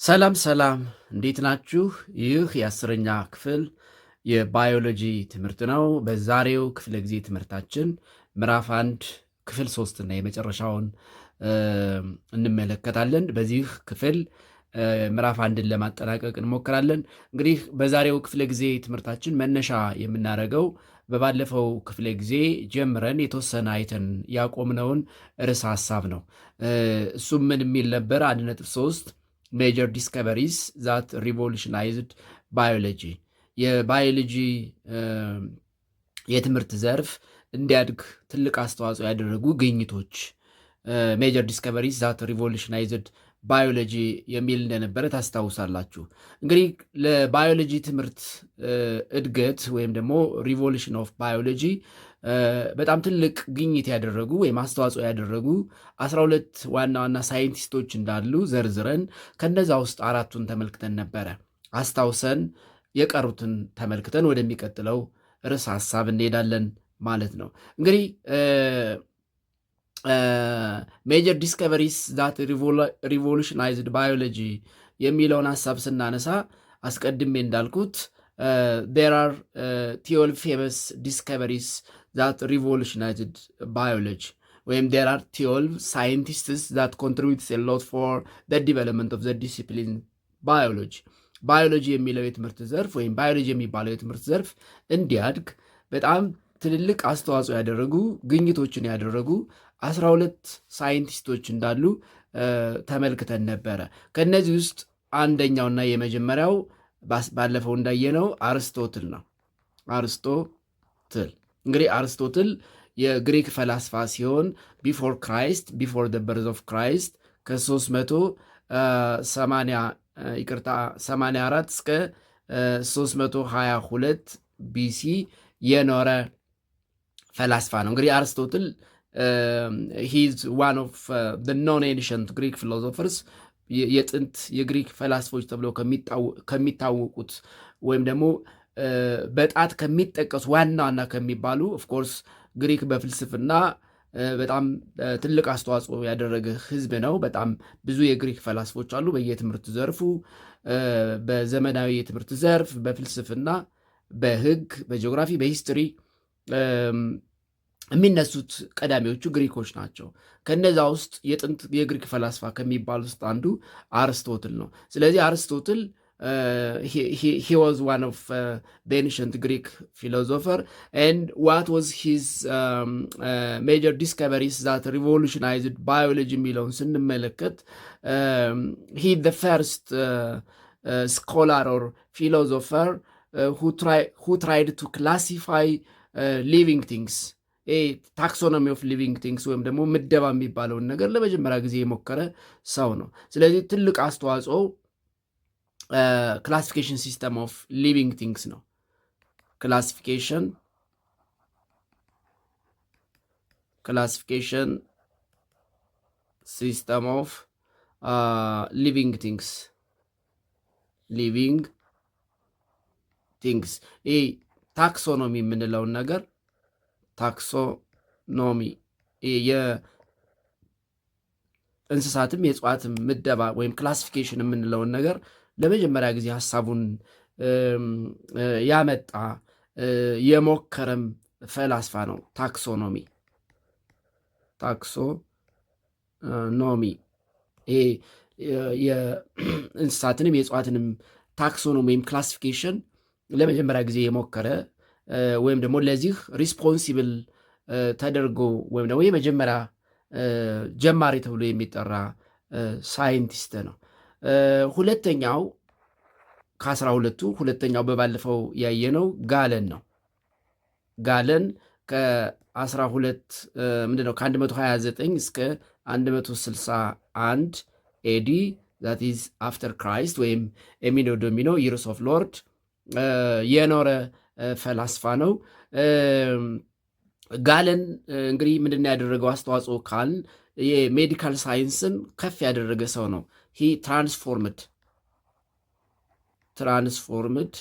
ሰላም ሰላም እንዴት ናችሁ? ይህ የአስረኛ ክፍል የባዮሎጂ ትምህርት ነው። በዛሬው ክፍለ ጊዜ ትምህርታችን ምዕራፍ 1 ክፍል 3 እና የመጨረሻውን እንመለከታለን። በዚህ ክፍል ምዕራፍ 1ን ለማጠናቀቅ እንሞክራለን። እንግዲህ በዛሬው ክፍለ ጊዜ ትምህርታችን መነሻ የምናደርገው በባለፈው ክፍለ ጊዜ ጀምረን የተወሰነ አይተን ያቆምነውን ርዕሰ ሐሳብ ነው። እሱም ምን የሚል ነበር? 1.3 ሜጀር ዲስከቨሪስ ዛት ሪቮሉሽናይዝድ ባዮሎጂ የባዮሎጂ የትምህርት ዘርፍ እንዲያድግ ትልቅ አስተዋጽኦ ያደረጉ ግኝቶች ሜጀር ዲስከቨሪስ ዛት ሪቮሉሽናይዝድ ባዮሎጂ የሚል እንደነበረ ታስታውሳላችሁ። እንግዲህ ለባዮሎጂ ትምህርት እድገት ወይም ደግሞ ሪቮሉሽን ኦፍ ባዮሎጂ በጣም ትልቅ ግኝት ያደረጉ ወይም አስተዋጽኦ ያደረጉ 12 ዋና ዋና ሳይንቲስቶች እንዳሉ ዘርዝረን ከነዛ ውስጥ አራቱን ተመልክተን ነበረ። አስታውሰን የቀሩትን ተመልክተን ወደሚቀጥለው ርዕሰ ሐሳብ እንሄዳለን ማለት ነው። እንግዲህ ሜጀር ዲስከቨሪስ ዛት ሪቮሉሽናይዝድ ባዮሎጂ የሚለውን ሐሳብ ስናነሳ አስቀድሜ እንዳልኩት there are 12 famous discoveries that revolutionized biology ወይም there are 12 scientists that contributes a lot for the development of the discipline biology ባዮሎጂ የሚለው የትምህርት ዘርፍ ወይም ባዮሎጂ የሚባለው የትምህርት ዘርፍ እንዲያድግ በጣም ትልልቅ አስተዋጽኦ ያደረጉ ግኝቶችን ያደረጉ 12 ሳይንቲስቶች እንዳሉ ተመልክተን ነበረ። ከነዚህ ውስጥ አንደኛውና የመጀመሪያው ባለፈው እንዳየነው አርስቶትል ነው። አርስቶትል እንግዲህ አርስቶትል የግሪክ ፈላስፋ ሲሆን ቢፎር ክራይስት ቢፎር ዘ በርዝ ኦፍ ክራይስት ከ384 እስከ 322 ቢሲ የኖረ ፈላስፋ ነው። እንግዲህ አርስቶትል ሂዝ ዋን ኦፍ ዘ ኖን ኤንሸንት ግሪክ ፊሎሶፈርስ የጥንት የግሪክ ፈላስፎች ተብለው ከሚታወቁት ወይም ደግሞ በጣት ከሚጠቀሱ ዋና ዋና ከሚባሉ ኦፍኮርስ ግሪክ በፍልስፍና በጣም ትልቅ አስተዋጽኦ ያደረገ ህዝብ ነው። በጣም ብዙ የግሪክ ፈላስፎች አሉ በየትምህርት ዘርፉ፣ በዘመናዊ የትምህርት ዘርፍ፣ በፍልስፍና፣ በህግ፣ በጂኦግራፊ፣ በሂስትሪ የሚነሱት ቀዳሚዎቹ ግሪኮች ናቸው። ከነዛ ውስጥ የጥንት የግሪክ ፈላስፋ ከሚባል ውስጥ አንዱ አርስቶትል ነው። ስለዚህ አርስቶትል he was one of the ancient Greek philosopher, and what was his major discoveries that revolutionized biology የሚለውን ስንመለከት he the first scholar or philosopher who tried to classify living things, ታክሶኖሚ ኦፍ ሊቪንግ ቲንግስ ወይም ደግሞ ምደባ የሚባለውን ነገር ለመጀመሪያ ጊዜ የሞከረ ሰው ነው። ስለዚህ ትልቅ አስተዋጽኦ ክላሲፊኬሽን ሲስተም ኦፍ ሊቪንግ ቲንግስ ነው። ክላሲፊኬሽን ሲስተም ኦፍ ሊቪንግ ቲንግስ ይህ ታክሶኖሚ የምንለውን ነገር ታክሶኖሚ የእንስሳትም የእጽዋትም ምደባ ወይም ክላሲፊኬሽን የምንለውን ነገር ለመጀመሪያ ጊዜ ሀሳቡን ያመጣ የሞከረም ፈላስፋ ነው። ታክሶኖሚ ይሄ የእንስሳትንም የእጽዋትንም ታክሶኖሚ ወይም ክላሲፊኬሽን ለመጀመሪያ ጊዜ የሞከረ ወይም ደግሞ ለዚህ ሪስፖንሲብል ተደርጎ ወይም ደግሞ የመጀመሪያ ጀማሪ ተብሎ የሚጠራ ሳይንቲስት ነው። ሁለተኛው ከ12ቱ ሁለተኛው በባለፈው ያየነው ጋለን ነው። ጋለን ከ12 ምንድነው ከ129 እስከ 161 ኤዲ that is after Christ ወይም ኤሚኖ ዶሚኖ ይርስ ኦፍ ሎርድ የኖረ ፈላስፋ ነው። ጋለን እንግዲህ ምንድነው ያደረገው አስተዋጽኦ ካልን የሜዲካል ሳይንስን ከፍ ያደረገ ሰው ነው። ሂ ትራንስፎርምድ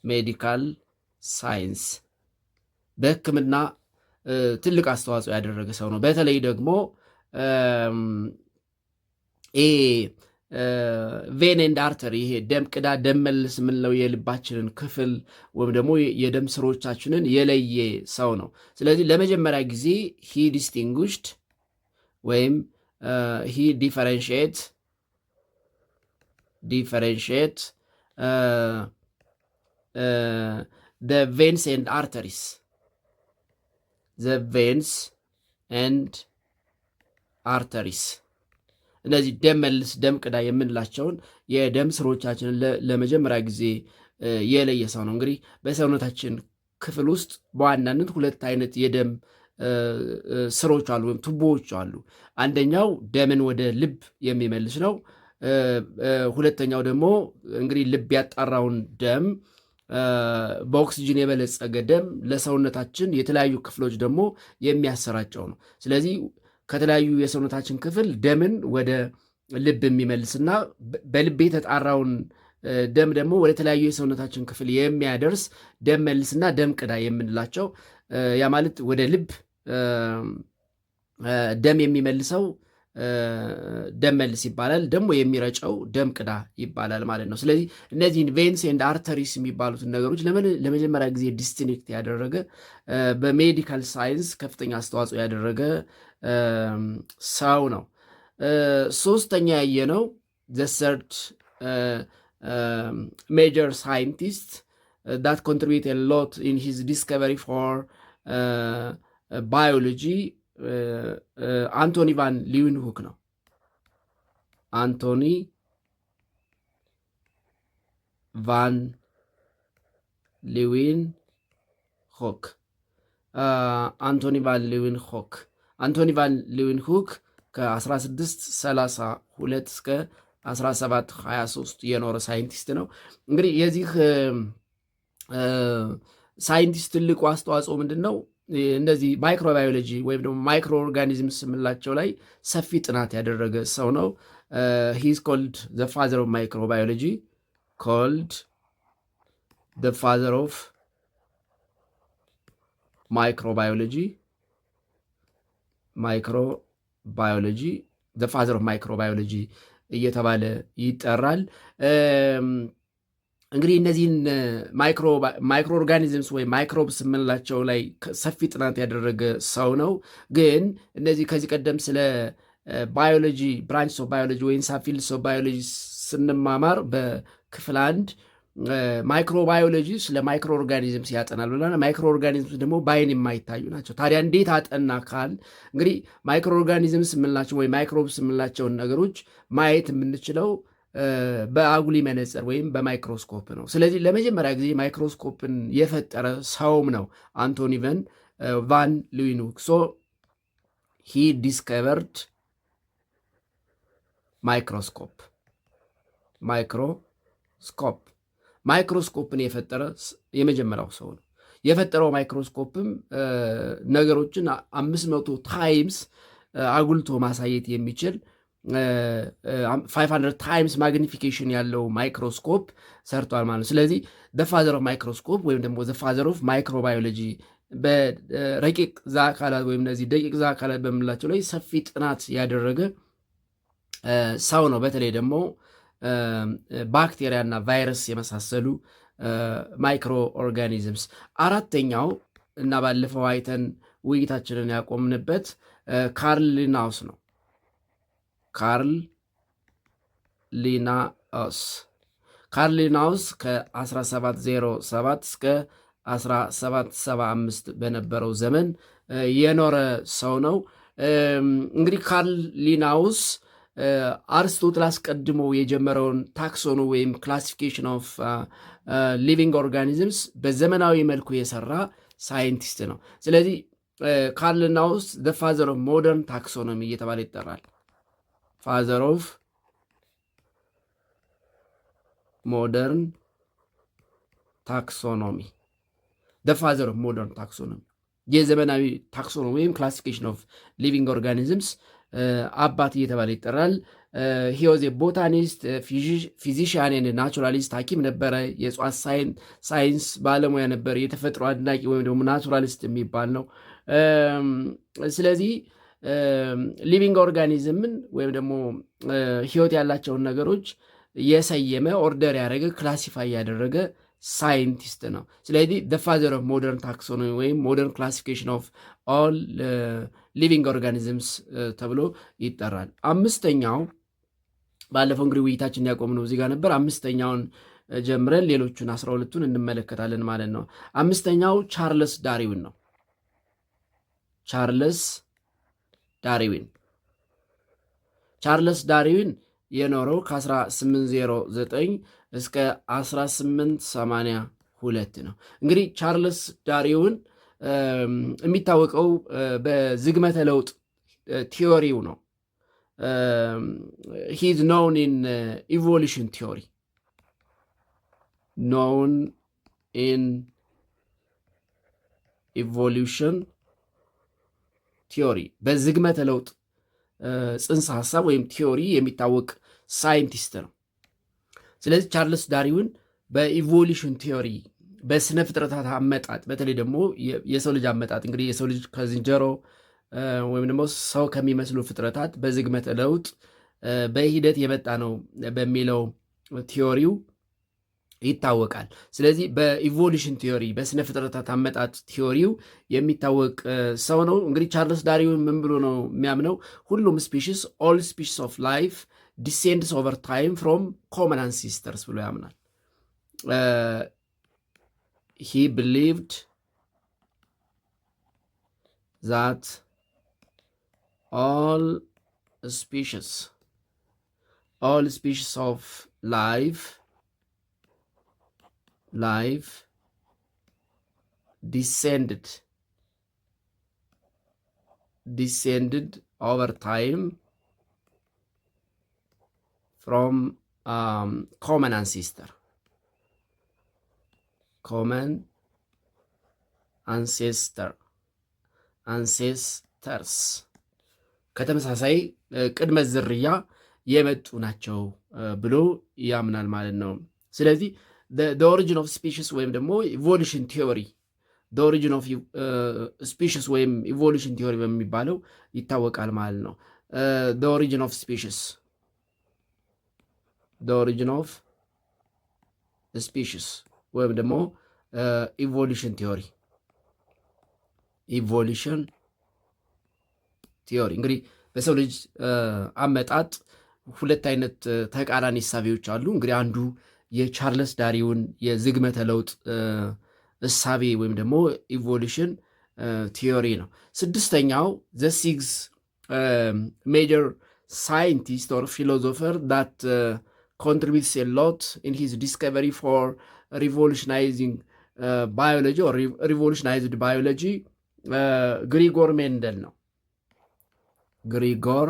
ሜዲካል ሳይንስ በሕክምና ትልቅ አስተዋጽኦ ያደረገ ሰው ነው። በተለይ ደግሞ ቬን ኤንድ አርተሪ ይሄ ደም ቅዳ ደም መልስ የምንለው የልባችንን ክፍል ወይም ደግሞ የደም ስሮቻችንን የለየ ሰው ነው። ስለዚህ ለመጀመሪያ ጊዜ ሂ ዲስቲንጉሽድ ወይም ሂ ዲፈረንሽት the veins and arteries እነዚህ ደም መልስ ደም ቅዳ የምንላቸውን የደም ስሮቻችንን ለመጀመሪያ ጊዜ የለየ ሰው ነው። እንግዲህ በሰውነታችን ክፍል ውስጥ በዋናነት ሁለት አይነት የደም ስሮች አሉ ወይም ቱቦዎች አሉ። አንደኛው ደምን ወደ ልብ የሚመልስ ነው። ሁለተኛው ደግሞ እንግዲህ ልብ ያጣራውን ደም በኦክሲጅን የበለጸገ ደም ለሰውነታችን የተለያዩ ክፍሎች ደግሞ የሚያሰራጨው ነው። ስለዚህ ከተለያዩ የሰውነታችን ክፍል ደምን ወደ ልብ የሚመልስና በልብ የተጣራውን ደም ደግሞ ወደ ተለያዩ የሰውነታችን ክፍል የሚያደርስ ደም መልስና ደም ቅዳ የምንላቸው ያ ማለት ወደ ልብ ደም የሚመልሰው ደም መልስ ይባላል። ደግሞ የሚረጨው ደም ቅዳ ይባላል ማለት ነው። ስለዚህ እነዚህን ቬንስ ኤንድ አርተሪስ የሚባሉትን ነገሮች ለመጀመሪያ ጊዜ ዲስቲንክት ያደረገ በሜዲካል ሳይንስ ከፍተኛ አስተዋጽኦ ያደረገ ሰው ነው። ሶስተኛ ያየነው ዘ ሰርድ ሜጀር ሳይንቲስት that contributed a lot in his discovery for biology አንቶኒ ቫን ሊውንሁክ ነው። አንቶኒ ቫን ሊውንሁክ አንቶኒ ቫን ሊውንሁክ ከ1632 እስከ 1723 የኖረ ሳይንቲስት ነው። እንግዲህ የዚህ ሳይንቲስት ትልቁ አስተዋጽኦ ምንድን ነው? እነዚህ ማይክሮባዮሎጂ ወይም ደግሞ ማይክሮ ኦርጋኒዝምስ የምንላቸው ላይ ሰፊ ጥናት ያደረገ ሰው ነው። ሂዝ ኮልድ ዘ ፋዘር ኦፍ ማይክሮባዮሎጂ ዘ ፋዘር ኦፍ ማይክሮባዮሎጂ እየተባለ ይጠራል። እንግዲህ እነዚህን ማይክሮ ኦርጋኒዝምስ ወይም ማይክሮብስ የምንላቸው ላይ ሰፊ ጥናት ያደረገ ሰው ነው። ግን እነዚህ ከዚህ ቀደም ስለ ባዮሎጂ ብራንች ኦፍ ባዮሎጂ ወይም ሳፊልድስ ኦፍ ባዮሎጂ ስንማማር በክፍል 1 ማይክሮባዮሎጂ ስለ ማይክሮ ኦርጋኒዝምስ ያጠናል ብለናል። ማይክሮ ኦርጋኒዝምስ ደግሞ በአይን የማይታዩ ናቸው። ታዲያ እንዴት አጠና ካል እንግዲህ ማይክሮ ኦርጋኒዝምስ የምንላቸው ወይም ማይክሮብስ የምንላቸውን ነገሮች ማየት የምንችለው በአጉሊ መነጽር ወይም በማይክሮስኮፕ ነው። ስለዚህ ለመጀመሪያ ጊዜ ማይክሮስኮፕን የፈጠረ ሰውም ነው አንቶኒ ቫን ሊውንሁክ። ሶ ሂ ዲስከቨርድ ማይክሮስኮፕን የፈጠረ የመጀመሪያው ሰው ነው። የፈጠረው ማይክሮስኮፕም ነገሮችን 500 ታይምስ አጉልቶ ማሳየት የሚችል 500 ታይምስ ማግኒፊኬሽን ያለው ማይክሮስኮፕ ሰርቷል ማለት ነው። ስለዚህ ፋዘር ኦፍ ማይክሮስኮፕ ወይም ደግሞ ፋዘር ኦፍ ማይክሮባዮሎጂ በረቂቅ ዘአካላት ወይም እነዚህ ደቂቅ ዘአካላት በምንላቸው ላይ ሰፊ ጥናት ያደረገ ሰው ነው። በተለይ ደግሞ ባክቴሪያ እና ቫይረስ የመሳሰሉ ማይክሮ ኦርጋኒዝምስ። አራተኛው እና ባለፈው አይተን ውይይታችንን ያቆምንበት ካርል ሊናውስ ነው። ካርል ሊናውስ ከ1707 እስከ 1775 በነበረው ዘመን የኖረ ሰው ነው። እንግዲህ ካርል ሊናውስ አርስቶትል አስቀድሞ የጀመረውን ታክሶኑ ወይም ክላሲፊኬሽን ኦፍ ሊቪንግ ኦርጋኒዝምስ በዘመናዊ መልኩ የሰራ ሳይንቲስት ነው። ስለዚህ ካርል ሊናውስ ዘ ፋዘር ኦፍ ሞደርን ታክሶኖሚ እየተባለ ይጠራል። ፋዘር ኦፍ ሞደርን ታክሶኖሚ ፋዘር ኦፍ ሞደርን ታክሶኖሚ የዘመናዊ ታክሶኖሚ ወይም ክላሲፊኬሽን ኦፍ ሊቪንግ ኦርጋኒዝምስ አባት እየተባለ ይጠራል። ሂወዝ ቦታኒስት፣ ፊዚሽያን፣ ናቹራሊስት ሐኪም ነበረ። የእጽዋት ሳይንስ ባለሙያ ነበር። የተፈጥሮ አድናቂ ወይም ደግሞ ናቹራሊስት የሚባል ነው። ስለዚህ ሊቪንግ ኦርጋኒዝምን ወይም ደግሞ ህይወት ያላቸውን ነገሮች የሰየመ ኦርደር ያደረገ ክላሲፋይ ያደረገ ሳይንቲስት ነው። ስለዚህ ፋዘር ኦፍ ሞደርን ታክሶኖሚ ወይም ሞደርን ክላሲፊኬሽን ኦፍ ኦል ሊቪንግ ኦርጋኒዝምስ ተብሎ ይጠራል። አምስተኛው ባለፈው እንግዲህ ውይይታችን ያቆምነው እዚህ ጋር ነበር። አምስተኛውን ጀምረን ሌሎቹን 12ቱን እንመለከታለን ማለት ነው። አምስተኛው ቻርልስ ዳርዊን ነው። ቻርልስ ዳርዊን የኖረው ከ1809 እስከ 1882 ነው። እንግዲህ ቻርልስ ዳርዊን የሚታወቀው በዝግመተ ለውጥ ቲዮሪው ነው። ሂዝ ኖውን ኢን ኢቮሉሽን ቲዮሪ በዝግመተ ለውጥ ጽንሰ ሀሳብ ወይም ቲዮሪ የሚታወቅ ሳይንቲስት ነው። ስለዚህ ቻርልስ ዳርዊን በኢቮሉሽን ቲዮሪ በስነ ፍጥረታት አመጣጥ በተለይ ደግሞ የሰው ልጅ አመጣጥ እንግዲህ የሰው ልጅ ከዝንጀሮ ወይም ደግሞ ሰው ከሚመስሉ ፍጥረታት በዝግመተ ለውጥ በሂደት የመጣ ነው በሚለው ቲዮሪው ይታወቃል። ስለዚህ በኢቮሉሽን ቲዮሪ በስነ ፍጥረታት አመጣጥ ቲዮሪው የሚታወቅ ሰው ነው። እንግዲህ ቻርልስ ዳርዊን ምን ብሎ ነው የሚያምነው? ሁሉም ስፒሽስ ኦል ስፒሽስ ኦፍ ላይፍ ዲሴንድስ ኦቨር ታይም ፍሮም ኮመን አንሲስተርስ ብሎ ያምናል። ሂ ብሊቭድ ዛት all species of life descended over time from common ancestors ከተመሳሳይ ቅድመ ዝርያ የመጡ ናቸው ብሎ ያምናል ማለት ነው። ስለዚህ the origin of species ወይም ደግሞ ኢቮሉሽን ቲዮሪ the origin of species ወይም ኢቮሉሽን ቲዮሪ በሚባለው ይታወቃል ማለት ነው። the origin of species ወይም ደግሞ ኢቮሉሽን ቲዮሪ እንግዲህ በሰው ልጅ አመጣጥ ሁለት አይነት ተቃራኒ እሳቤዎች አሉ። እንግዲህ አንዱ የቻርልስ ዳርዊን የዝግመተ ለውጥ እሳቤ ወይም ደግሞ ኢቮሉሽን ቲዮሪ ነው። ስድስተኛው ዘ ሲክስ ሜጀር ሳይንቲስት ኦር ፊሎዞፈር ዳት ኮንትሪቢዩትስ ኤ ሎት ኢን ሂዝ ዲስከቨሪ ፎር ሪቮሉሽናይዚንግ ባዮሎጂ ኦር ሪቮሉሽናይዝድ ባዮሎጂ ግሪጎር ሜንደል ነው። ግሪጎር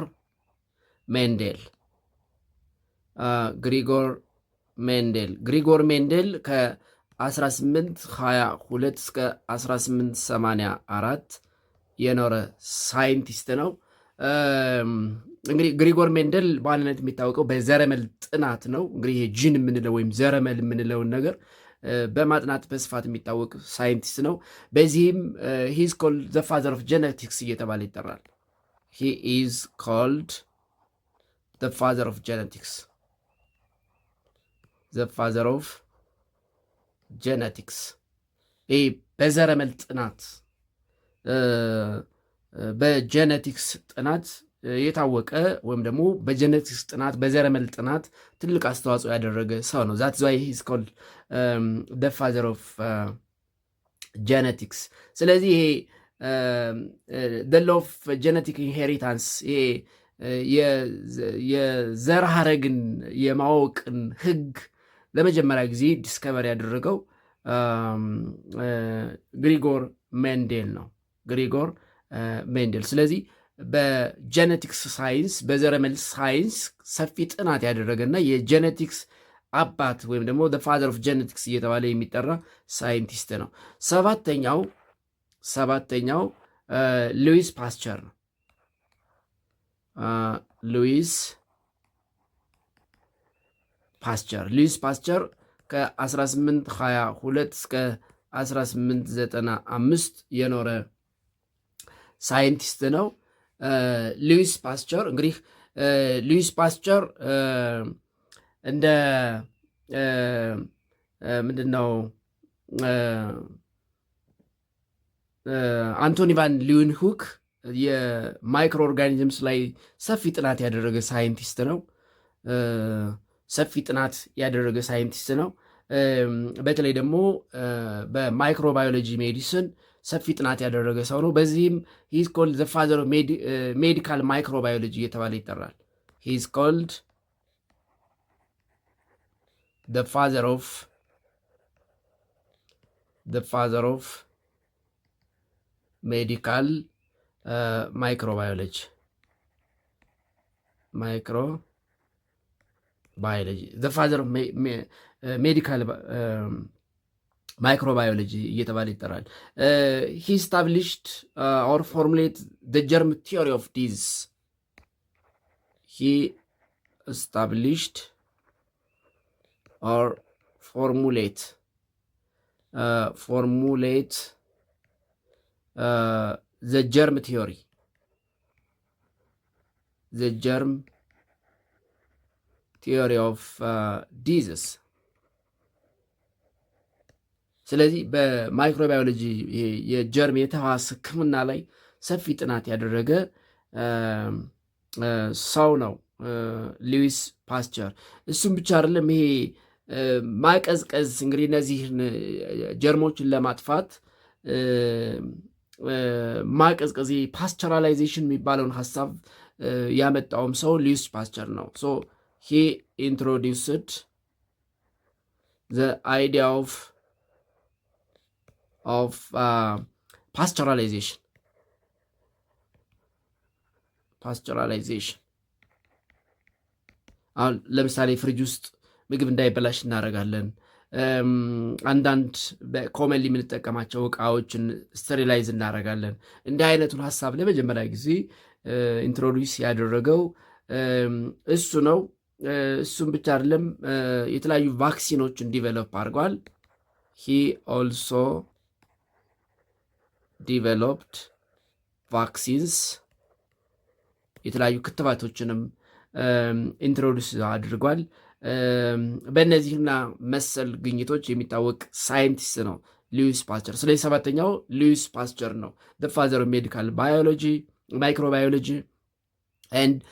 ሜንዴል ከ1822 እስከ 1884 የኖረ ሳይንቲስት ነው። እንግዲህ ግሪጎር ሜንዴል በዋናነት የሚታወቀው በዘረመል ጥናት ነው። እንግዲህ ጂን የምንለው ወይም ዘረመል የምንለውን ነገር በማጥናት በስፋት የሚታወቅ ሳይንቲስት ነው። በዚህም ሂ ኢዝ ኮልድ ዘ ፋዘር ኦፍ ጄኔቲክስ እየተባለ ይጠራል። He is called the father of genetics. ይህ በዘረመል ጥናት በጄኔቲክስ ጥናት የታወቀ ወይም ደግሞ በጄኔቲክስ ጥናት በዘረመል ጥናት ትልቅ አስተዋጽኦ ያደረገ ሰው ነው። ዛት ዋይ ሂ ኢዝ ኮልድ the father of genetics። ስለዚህ ይሄ the law of genetic inheritance ይሄ የዘር ሐረግን የማወቅን ህግ ለመጀመሪያ ጊዜ ዲስከቨር ያደረገው ግሪጎር ሜንዴል። ስለዚህ በጄኔቲክስ ሳይንስ በዘረመል ሳይንስ ሰፊ ጥናት ያደረገና የጄኔቲክስ አባት ወይም ደግሞ ፋዘር ኦፍ ጄኔቲክስ እየተባለ የሚጠራ ሳይንቲስት ነው። ሰባተኛው ሉዊስ ፓስቸር ነው። ሉዊስ ፓስቸር ከ1822 እስከ 1895 የኖረ ሳይንቲስት ነው። ሉዊስ ፓስቸር እንግዲህ ሉዊስ ፓስቸር እንደ ምንድን ነው አንቶኒ ቫን ሊውንሁክ የማይክሮ ኦርጋኒዝምስ ላይ ሰፊ ጥናት ያደረገ ሳይንቲስት ነው። በተለይ ደግሞ በማይክሮባዮሎጂ ሜዲሲን ሰፊ ጥናት ያደረገ ሰው ነው። በዚህም ሂዝ ኮልድ ዘ ፋዘር ኦፍ ሜዲካል ማይክሮባዮሎጂ እየተባለ ይጠራል። ሂዝ ኮልድ ዘ ፋዘር ኦፍ ሜዲካል ማይክሮባዮሎጂ ዘ ፋዘር ኦፍ ሜዲካል ማይክሮባዮሎጂ እየተባለ ይጠራል። ሂ ስታብሊሽድ ኦር ፎርሙሌት ዘ ጀርም ቲዮሪ ኦፍ ዲዝ ሂ ስታብሊሽድ ኦር ፎርሙሌት ዘ ጀርም ቲዮሪ ኦፍ ዲዝስ። ስለዚህ በማይክሮባዮሎጂ የጀርም የተዋስ ሕክምና ላይ ሰፊ ጥናት ያደረገ ሰው ነው ሉዊስ ፓስቸር። እሱም ብቻ አይደለም፣ ይሄ ማቀዝቀዝ እንግዲህ እነዚህን ጀርሞችን ለማጥፋት ማቀዝቀዝ ፓስቸራላይዜሽን የሚባለውን ሀሳብ ያመጣውም ሰው ሉዊስ ፓስቸር ነው። ሶ ሂ ኢንትሮዲውስድ ዘ አይዲያ ኦፍ ፓስቸራላይዜሽን አሁን ለምሳሌ ፍሪጅ ውስጥ ምግብ እንዳይበላሽ እናደርጋለን። አንዳንድ በኮመንሊ የምንጠቀማቸው እቃዎችን ስተሪላይዝ እናደርጋለን። እንዲህ አይነቱን ሀሳብ ለመጀመሪያ ጊዜ ኢንትሮዲውስ ያደረገው እሱ ነው። እሱም ብቻ አይደለም፣ የተለያዩ ቫክሲኖችን ዲቨሎፕ አድርጓል። ሂ ኦልሶ ዲቨሎፕድ ቫክሲንስ፣ የተለያዩ ክትባቶችንም ኢንትሮዲውስ አድርጓል። በእነዚህና መሰል ግኝቶች የሚታወቅ ሳይንቲስት ነው ሉዊስ ፓስቸር። ስለዚህ ሰባተኛው ሉዊስ ፓስቸር ነው፣ the father of medical biology, microbiology, and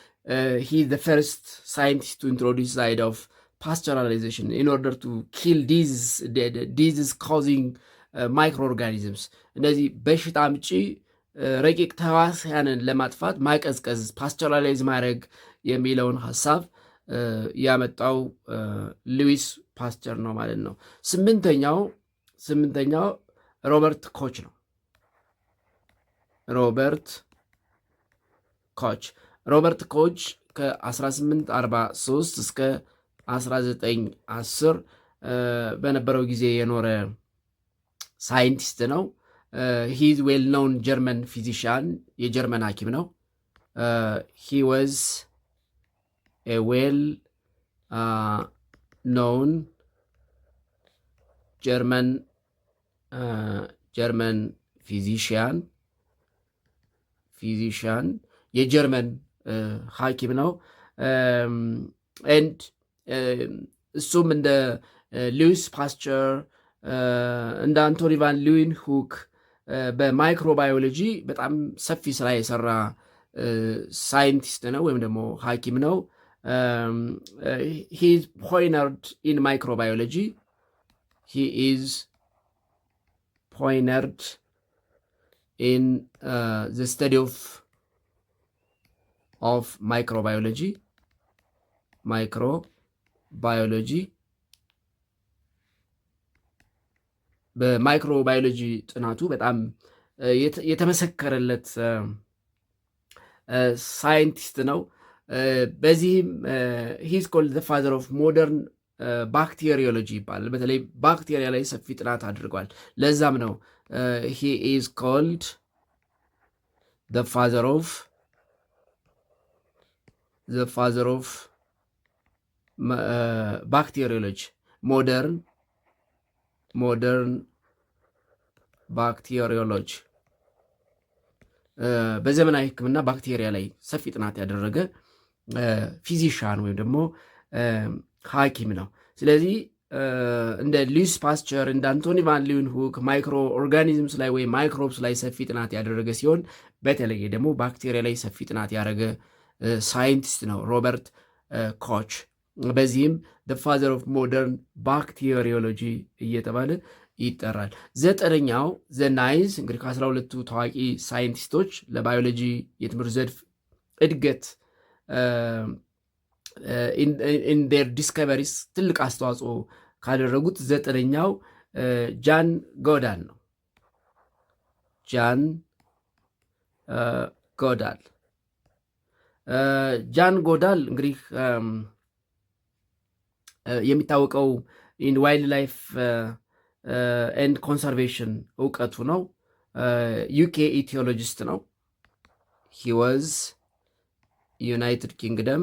he is the first scientist to introduce the idea of pasteurization in order to kill disease causing microorganisms። እነዚህ በሽታ አምጪ ረቂቅ ተዋሲያንን ለማጥፋት ማቀዝቀዝ፣ ፓስቸራላይዝ ማድረግ የሚለውን ሀሳብ ያመጣው ሉዊስ ፓስቸር ነው ማለት ነው። ስምንተኛው ሮበርት ኮች ነው። ሮበርት ኮች ከ1843 እስከ 1910 በነበረው ጊዜ የኖረ ሳይንቲስት ነው። ሂዝ ዌል ኖውን ጀርመን ፊዚሽያን፣ የጀርመን ሐኪም ነው። ሂ ዋዝ a well known German physician የጀርመን ሐኪም ነው። and እሱም እንደ ሉዊስ ፓስቸር እንደ አንቶኒ ቫን ሊውንሁክ በማይክሮባዮሎጂ በጣም ሰፊ ስራ የሰራ ሳይንቲስት ነው ወይም ደግሞ ሐኪም ነው። he is pioneered in microbiology. He is pioneered in the study of microbiology. በማይክሮባዮሎጂ ጥናቱ በጣም የተመሰከረለት ሳይንቲስት ነው። በዚህም ሂዝ ኮልድ ዘ ፋዘር ኦፍ ሞደርን ባክቴሪዮሎጂ ይባላል። በተለይ ባክቴሪያ ላይ ሰፊ ጥናት አድርጓል። ለዛም ነው ሂ ኢዝ ኮልድ ዘ ፋዘር ኦፍ ባክቴሪዮሎጂ ሞደርን ባክቴሪዮሎጂ በዘመናዊ ሕክምና ባክቴሪያ ላይ ሰፊ ጥናት ያደረገ ፊዚሻን ወይም ደግሞ ሐኪም ነው። ስለዚህ እንደ ሉዊስ ፓስቸር እንደ አንቶኒ ቫን ሊውንሁክ ማይክሮ ኦርጋኒዝምስ ላይ ወይም ማይክሮብስ ላይ ሰፊ ጥናት ያደረገ ሲሆን በተለይ ደግሞ ባክቴሪያ ላይ ሰፊ ጥናት ያደረገ ሳይንቲስት ነው ሮበርት ኮች። በዚህም ፋዘር ኦፍ ሞደርን ባክቴሪዮሎጂ እየተባለ ይጠራል። ዘጠነኛው ዘናይንስ እንግዲህ ከ12ቱ ታዋቂ ሳይንቲስቶች ለባዮሎጂ የትምህርት ዘርፍ እድገት ኢን ዴር ዲስከቨሪስ ትልቅ አስተዋጽኦ ካደረጉት ዘጠነኛው ጃን ጎዳል ነው። ጃን ጎዳል ጃን ጎዳል እንግዲህ የሚታወቀው ኢን ዋይልድ ላይፍ ኤንድ ኮንሰርቬሽን እውቀቱ ነው። ዩኬ ኢቲዮሎጂስት ነው። ሂ ዋዝ ዩናይትድ ኪንግደም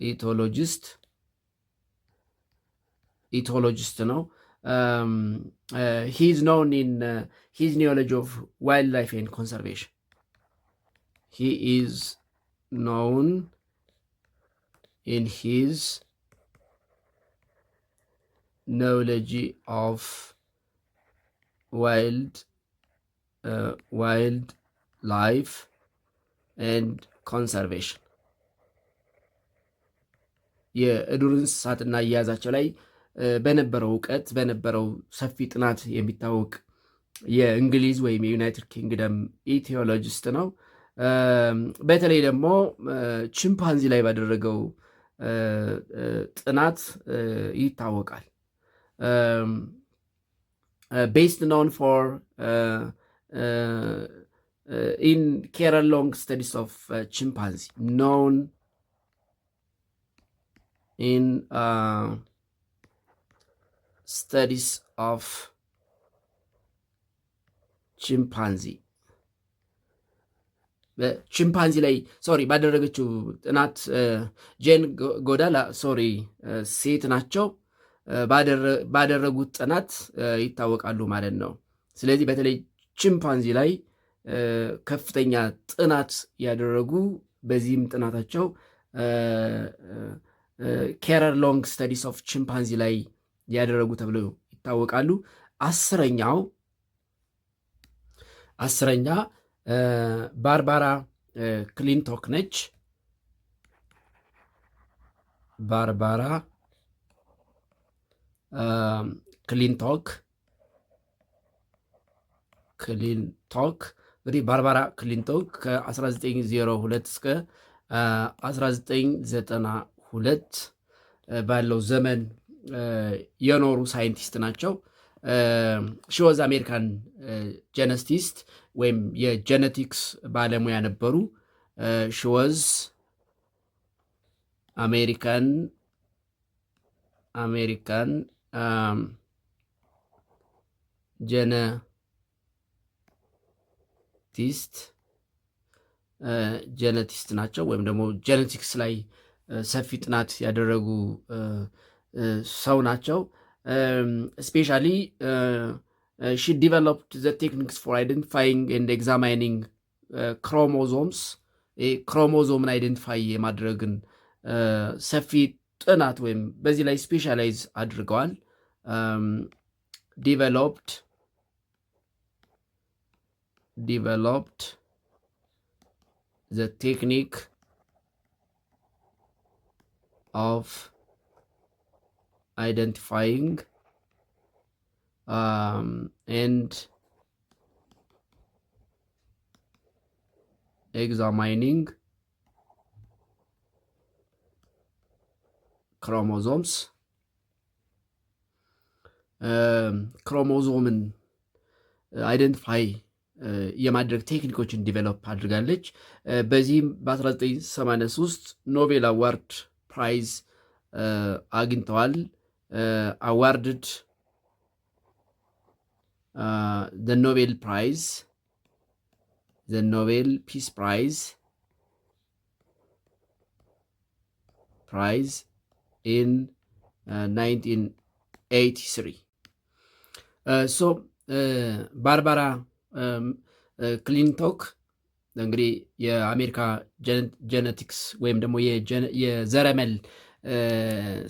ኢቲዮሎጂስት ኢቲዮሎጂስት ነው። he is known in his knowledge of wildlife and conservation. He is known in his knowledge of wildlife and conservation. የዱር እንስሳትና አያያዛቸው ላይ በነበረው እውቀት በነበረው ሰፊ ጥናት የሚታወቅ የእንግሊዝ ወይም የዩናይትድ ኪንግደም ኢቲዮሎጂስት ነው። በተለይ ደግሞ ቺምፓንዚ ላይ ባደረገው ጥናት ይታወቃል። ቤስድ ኖን ፎር ኢን ኬረር ሎንግ ስተዲስ ኦፍ ቺምፓንዚ ኖን ኢን studies of chimpanzee ቺምፓንዚ ላይ ባደረገችው ጥናት ጄን ጎዳል ሴት ናቸው ባደረጉት ጥናት ይታወቃሉ ማለት ነው። ስለዚህ በተለይ ቺምፓንዚ ላይ ከፍተኛ ጥናት ያደረጉ በዚህም ጥናታቸው ኬረር ሎንግ ስተዲስ ኦፍ ቺምፓንዚ ላይ ያደረጉ ተብለው ይታወቃሉ። አስረኛ ባርባራ ክሊንቶክ ነች። ባርባራ ክሊንቶክ እንግዲህ ባርባራ ክሊንቶክ ከ1902 እስከ 1992 ባለው ዘመን የኖሩ ሳይንቲስት ናቸው። ሺወዝ አሜሪካን ጀነቲስት ወይም የጀነቲክስ ባለሙያ ነበሩ። ሺወዝ አሜሪካን ጀነቲስት ናቸው ወይም ደግሞ ጀነቲክስ ላይ ሰፊ ጥናት ያደረጉ ሰው ናቸው። ስፔሻሊ ሺ ዲቨሎፕድ ዘ ቴክኒክስ ፎር አይደንቲፋይንግ ኤንድ ኤግዛማይኒንግ ክሮሞዞምስ ክሮሞዞምን አይደንቲፋይ የማድረግን ሰፊ ጥናት ወይም በዚህ ላይ ስፔሻላይዝ አድርገዋል። ዲቨሎፕድ ዘ ቴክኒክ of identifying and examining chromosomes. ክሮሞዞምን አይደንቲፋይ የማድረግ ቴክኒኮችን ዲቨሎፕ አድርጋለች። በዚህም በ1983 ኖቤል አዋርድ ፕራይዝ አግኝተዋል። አዋርድድ the Nobel Prize, the Nobel Peace Prize in 19 ሶ ባርባራ ክሊንቶክ እንግዲህ የአሜሪካ ጀነቲክስ ወይም ደግሞ የዘረመል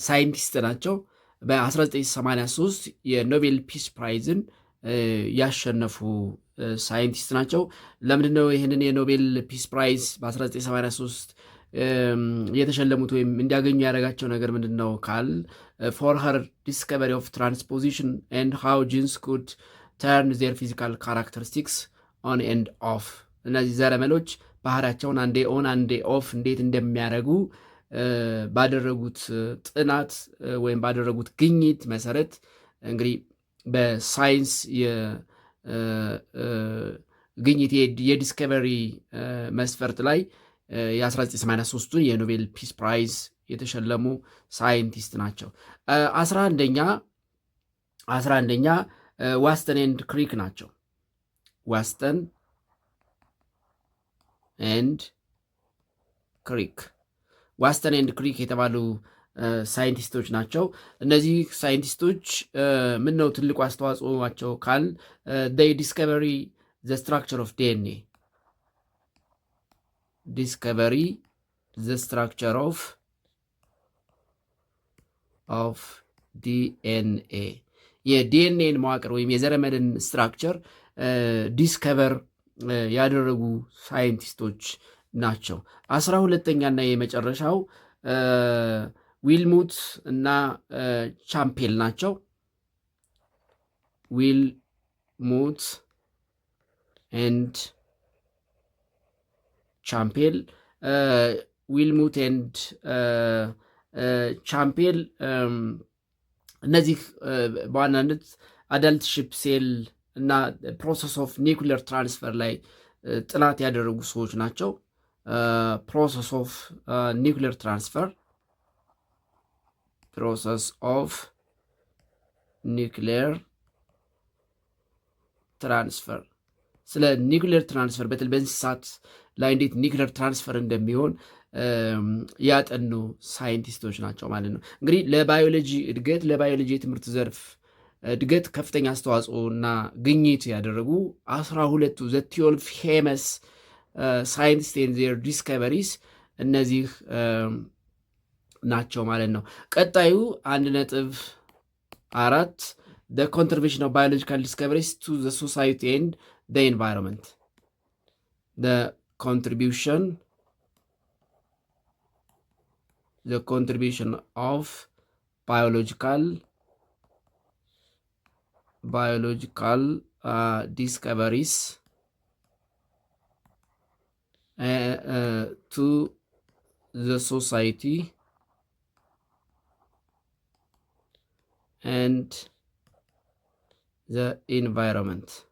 ሳይንቲስት ናቸው። በ1983 የኖቤል ፒስ ፕራይዝን ያሸነፉ ሳይንቲስት ናቸው። ለምንድነው ይህንን የኖቤል ፒስ ፕራይዝ በ1983 የተሸለሙት ወይም እንዲያገኙ ያደረጋቸው ነገር ምንድን ነው ካል ፎር ሀር ዲስከቨሪ ኦፍ ትራንስፖዚሽን ኤንድ ሃው ጂንስ ኩድ ተርን ዜር ፊዚካል ካራክተሪስቲክስ ኦን ኤንድ ኦፍ። እነዚህ ዘረመሎች ባህሪያቸውን አንዴ ኦን አንዴ ኦፍ እንዴት እንደሚያደርጉ ባደረጉት ጥናት ወይም ባደረጉት ግኝት መሰረት እንግዲህ በሳይንስ ግኝት የዲስከቨሪ መስፈርት ላይ የ1983ቱን የኖቤል ፒስ ፕራይዝ የተሸለሙ ሳይንቲስት ናቸው። 11ኛ ዋስተን ኤንድ ክሪክ ናቸው። ዋስተን ኤንድ ክሪክ የተባሉ ሳይንቲስቶች ናቸው። እነዚህ ሳይንቲስቶች ምን ነው ትልቁ አስተዋጽኦቸው ካል ዲስከቨሪ ዘ ስትራክቸር ኦፍ ዲኤንኤ ዲኤንኤ የዲኤንኤን መዋቅር ወይም የዘረመልን ስትራክቸር ዲስከቨር ያደረጉ ሳይንቲስቶች ናቸው። 12ኛና የመጨረሻው ዊልሙት እና ቻምፔል ናቸው። ዊልሙት ኤንድ ቻምፔል እነዚህ በዋናነት አዳልትሺፕ ሴል እና ፕሮሰስ ኦፍ ኒውክሊየር ትራንስፈር ላይ ጥናት ያደረጉ ሰዎች ናቸው። ፕሮሰስ ኦፍ ኒውክሊየር ትራንስፈር ስለ ኒውክሊየር ትራንስፈር በተለይ በእንስሳት ላይ እንዴት ኒውክሊየር ትራንስፈር እንደሚሆን ያጠኑ ሳይንቲስቶች ናቸው ማለት ነው። እንግዲህ ለባዮሎጂ እድገት ለባዮሎጂ የትምህርት ዘርፍ እድገት ከፍተኛ አስተዋጽኦ እና ግኝት ያደረጉ 12ቱ ዘ 12 ፌመስ ሳይንቲስት ኤንድ ዜር ዲስከቨሪስ እነዚህ ናቸው ማለት ነው። ቀጣዩ 1.4 the contribution of biological discoveries to the society and the environment. The contribution of biological discoveries to the society and the environment.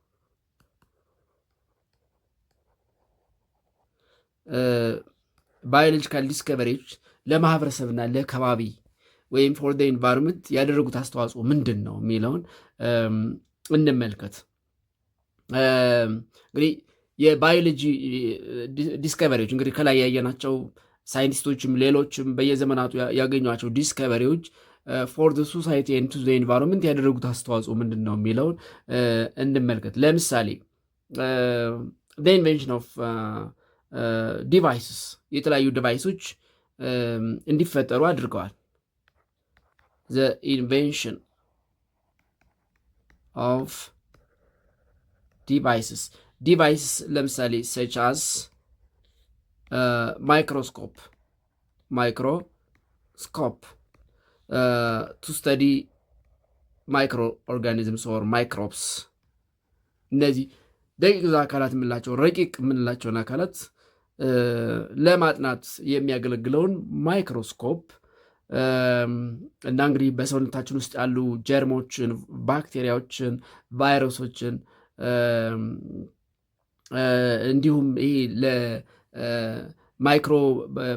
ባዮሎጂካል ዲስከቨሪዎች ለማህበረሰብና ለከባቢ ወይም ፎር ዘ ኢንቫይሮንመንት ያደረጉት አስተዋጽኦ ምንድን ነው የሚለውን እንመልከት። እንግዲህ የባዮሎጂ ዲስከቨሪዎች እንግዲህ ከላይ ያየናቸው ሳይንቲስቶችም ሌሎችም በየዘመናቱ ያገኟቸው ዲስከቨሪዎች ፎር ዘ ሶሳይቲ ኤንድ ቱ ዘ ኢንቫይሮንመንት ያደረጉት አስተዋጽኦ ምንድን ነው የሚለውን እንመልከት። ለምሳሌ ዘ ኢንቬንሽን ኦፍ ዲቫይስስ የተለያዩ ዲቫይሶች እንዲፈጠሩ አድርገዋል። ዘ ኢንቬንሽን ኦፍ ዲቫይስስ ለምሳሌ ሰች አስ ማይክሮስኮፕ ቱ ስተዲ ማይክሮ ኦርጋኒዝምስ ኦር ማይክሮብስ። እነዚህ ደቂቅ አካላት የምንላቸው ረቂቅ የምንላቸውን አካላት ለማጥናት የሚያገለግለውን ማይክሮስኮፕ እና እንግዲህ በሰውነታችን ውስጥ ያሉ ጀርሞችን፣ ባክቴሪያዎችን፣ ቫይረሶችን እንዲሁም ይሄ ለማይክሮ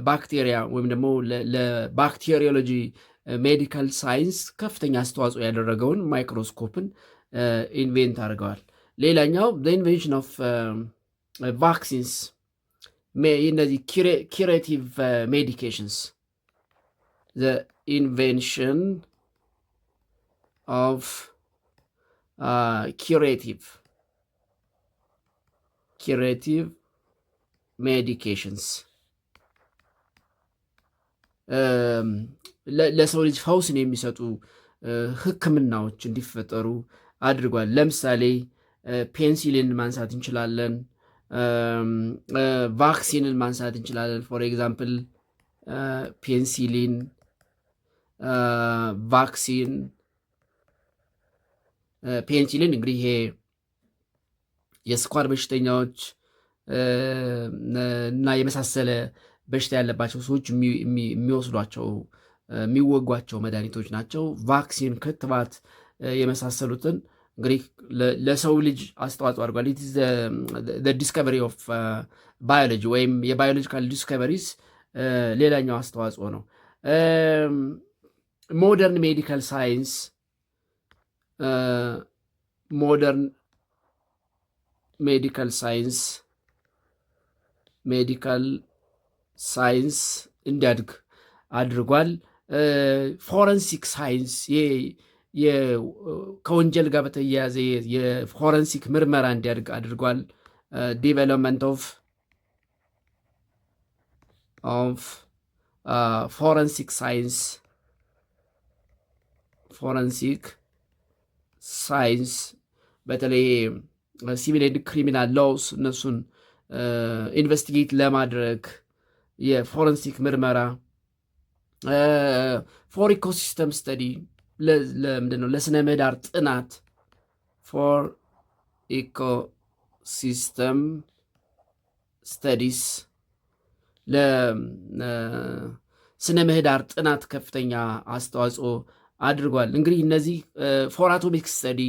ባክቴሪያ ወይም ደግሞ ለባክቴሪዮሎጂ ሜዲካል ሳይንስ ከፍተኛ አስተዋጽኦ ያደረገውን ማይክሮስኮፕን ኢንቬንት አድርገዋል። ሌላኛው ኢንቬንሽን ኦፍ ቫክሲንስ፣ እነዚህ ኪሬቲቭ ሜዲኬሽንስ፣ ኢንቬንሽን of curative medications ለሰው ልጅ ፈውስን የሚሰጡ ሕክምናዎች እንዲፈጠሩ አድርጓል። ለምሳሌ ፔንሲሊን ማንሳት እንችላለን። ቫክሲንን ማንሳት እንችላለን። ፎር ኤግዛምፕል ፔንሲሊን፣ ቫክሲን። ፔንሲሊን እንግዲህ ይሄ የስኳር በሽተኛዎች እና የመሳሰለ በሽታ ያለባቸው ሰዎች የሚወስዷቸው የሚወጓቸው መድኃኒቶች ናቸው። ቫክሲን፣ ክትባት የመሳሰሉትን እንግዲህ ለሰው ልጅ አስተዋጽኦ አድርጓል። ዲስከቨሪ ኦፍ ባዮሎጂ ወይም የባዮሎጂካል ዲስከቨሪስ ሌላኛው አስተዋጽኦ ነው። ሞደርን ሜዲካል ሳይንስ ሜዲካል ሳይንስ እንዲያድግ አድርጓል። ፎረንሲክ ሳይንስ ከወንጀል ጋር በተያያዘ የፎረንሲክ ምርመራ እንዲያድግ አድርጓል። ዲቨሎፕመንት ኦፍ ፎረንሲክ ሳይንስ በተለይ ሲቪል ኤንድ ክሪሚናል ሎውስ እነሱን ኢንቨስቲጌት ለማድረግ የፎረንሲክ ምርመራ። ፎር ኢኮሲስተም ስተዲ ለምንድነው? ለስነ ምህዳር ጥናት። ፎር ኢኮሲስተም ስተዲስ ለስነ ምህዳር ጥናት ከፍተኛ አስተዋጽኦ አድርጓል። እንግዲህ እነዚህ ፎር አቶሚክ ስተዲ